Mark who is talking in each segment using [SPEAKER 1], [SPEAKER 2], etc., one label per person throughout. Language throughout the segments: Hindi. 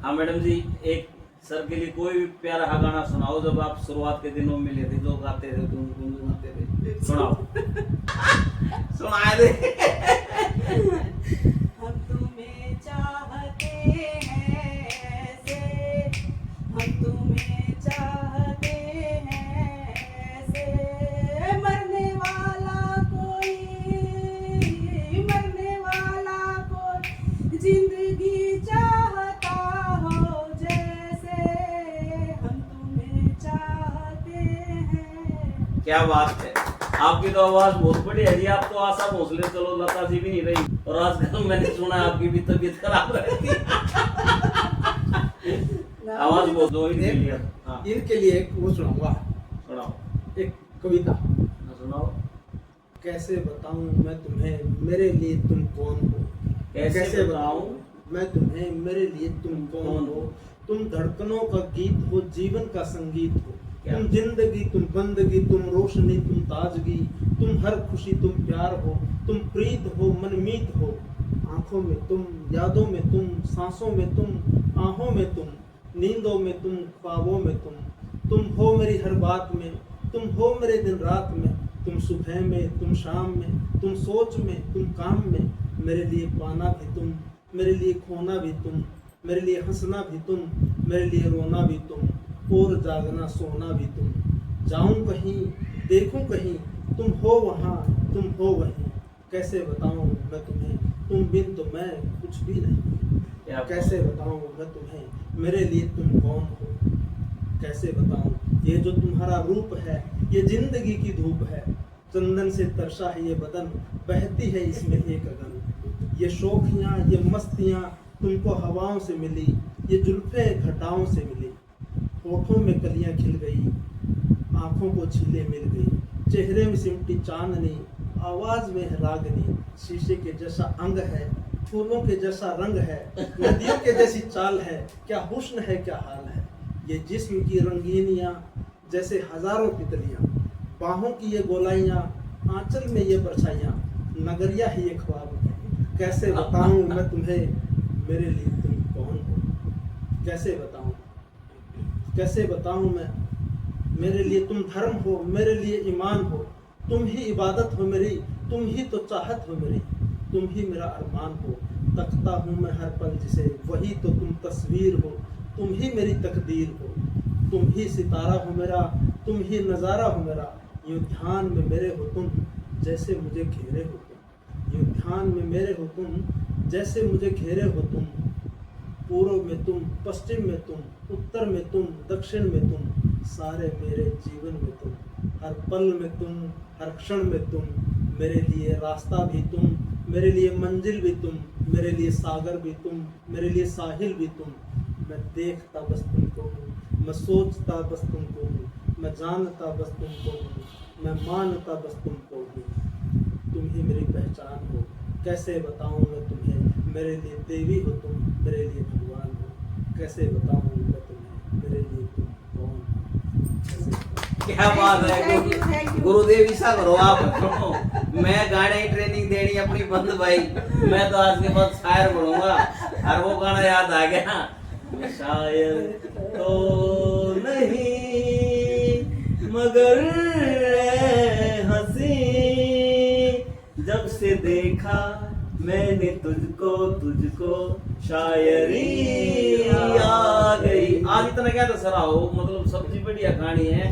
[SPEAKER 1] हाँ मैडम जी, एक सर के लिए कोई भी प्यारा सा गाना सुनाओ, जब आप शुरुआत के दिनों में मिले थे, जो गाते थे, गुनगुनाते थे, सुनाओ। सुनाए दे।
[SPEAKER 2] हम तुम्हें चाहते हैं ऐसे, हम तुम्हें चाहते हैं ऐसे, मरने वाला कोई जिंदगी चाहता हो जैसे, हम तुम्हें चाहते हैं।
[SPEAKER 1] क्या बात है, आपकी तो आवाज बहुत बढ़िया है जी। आप तो आशा भोसले, चलो लता जी भी नहीं रही, और आजकल मैंने सुना आपकी भी तबीयत खराब रहती है। आवाज बहुत दो ही लिया। हाँ
[SPEAKER 3] इनके लिए एक वो सुनाऊंगा,
[SPEAKER 1] सुनाओ,
[SPEAKER 3] एक कविता।
[SPEAKER 1] सुनाओ।
[SPEAKER 3] कैसे बताऊं मैं तुम्हें मेरे लिए तुम कौन हो,
[SPEAKER 1] कैसे बताऊं
[SPEAKER 3] मैं तुम्हें मेरे लिए तुम कौन हो। तुम धड़कनों का गीत हो, जीवन का संगीत हो, तुम जिंदगी, तुम बंदगी, तुम रोशनी, तुम ताजगी, तुम हर खुशी, तुम प्यार हो, तुम प्रीत हो, मनमीत हो। आंखों में तुम, यादों में तुम, सांसों में तुम, आहों में तुम, नींदों में तुम, ख्वाबों में तुम हो मेरी हर बात में, तुम हो मेरे दिन रात में, तुम सुबह में, तुम शाम में, तुम सोच में, तुम काम में। मेरे लिए पाना भी तुम, मेरे लिए खोना भी तुम, मेरे लिए हंसना भी तुम, मेरे लिए रोना भी तुम, और जागना सोना भी तुम। जाऊं कहीं, देखूं कहीं, तुम हो वहाँ, तुम हो वहीं। कैसे बताऊं मैं तुम्हें, तुम बिन तो मैं कुछ भी नहीं। कैसे बताऊं मैं तुम्हें, मेरे लिए तुम कौन हो। कैसे बताऊं, ये जो तुम्हारा रूप है, ये जिंदगी की धूप है। चंदन से तरसा है ये बदन, बहती है इसमें एक अगन। ये शौखियाँ, ये मस्तियाँ तुमको हवाओं से मिली, ये जुल्फे घटाओं से मिली। होठों में कलियां खिल गई, आंखों को छीले मिल गई, चेहरे में सिमटी चांदनी, आवाज में है रागनी। शीशे के जैसा अंग है, फूलों के जैसा रंग है, नदियों के जैसी चाल है, क्या हुस्न है क्या हाल है। ये जिस्म की रंगीनियाँ जैसे हजारों तितलियाँ, बाहों की ये गोलाइयाँ, आंचल में ये परछाइयाँ, नगरिया ही ये ख्वाब है। कैसे बताऊं मैं तुम्हें, मेरे लिए तुम कौन हो। कैसे बताऊं, कैसे बताऊं मैं, मेरे लिए तुम धर्म हो, मेरे लिए ईमान हो, तुम ही इबादत हो मेरी, तुम ही तो चाहत हो मेरी, तुम ही मेरा अरमान हो। तकता हूँ मैं हर पल जिसे, वही तो तुम तस्वीर हो, तुम ही मेरी तकदीर हो। तुम ही सितारा हो मेरा, तुम ही नज़ारा हो मेरा। यूँ ध्यान में मेरे हो तुम, जैसे मुझे घेरे हो तुम। यूँ ध्यान में मेरे हो तुम, जैसे मुझे घेरे हो तुम। पूर्व में तुम, पश्चिम में तुम, उत्तर में तुम, दक्षिण में तुम, सारे मेरे जीवन में तुम। हर पल में तुम, हर क्षण में तुम, मेरे लिए रास्ता भी तुम, मेरे लिए मंजिल भी तुम, मेरे लिए सागर भी तुम, मेरे लिए साहिल भी तुम। मैं देखता बस तुमको हूँ, मैं सोचता बस तुमको हूँ, मैं जानता बस तुमको हूँ, मैं मानता बस तुमको हूँ। तुम ही मेरी पहचान हो। कैसे बताऊँ मैं तुम्हें, मेरे लिए देवी हो तुम, मेरे लिए भगवान हो। कैसे बताऊँ मैं तुम्हें, मेरे लिए तुम कौन हो।
[SPEAKER 1] क्या बात है, गुरुदेव ईसा करो आप। मैं गाने की ट्रेनिंग देनी अपनी बंद भाई, मैं तो आज के बाद शायर बनूंगा। और वो गाना याद आ गया, शायर तो नहीं मगर हंसी, जब से देखा मैंने तुझको, तुझको शायरी आ गई। आज इतना क्या दसरा हो, मतलब सब्जी बढ़िया खानी है।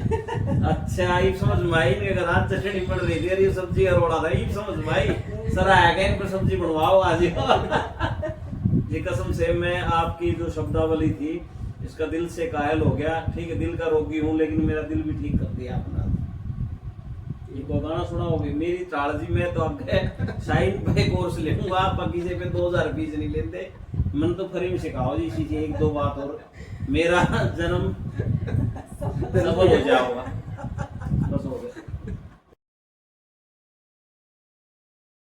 [SPEAKER 1] अच्छा ये समझ में आई, अगर आज चटनी पड़ रही थी, अरे ये सब्जी अरोड़ा था, ये समझ में आई। सर आएगा इन पर सब्जी बनवाओ आज। ये कसम से मैं आपकी जो शब्दावली थी, इसका दिल से कायल हो गया। ठीक है, दिल का रोगी हूँ, लेकिन मेरा दिल भी ठीक कर दिया आपने। ये को गाना सुनाओगे मेरी चार्जी में, तो आगे शाइन पे कोर्स लेऊंगा, आप बगीचे पे 2000 फीस नहीं लेते। मन तो फ्री में सिखाओ जी, इसी एक दो बात और मेरा जन्म सफल हो जाओगा।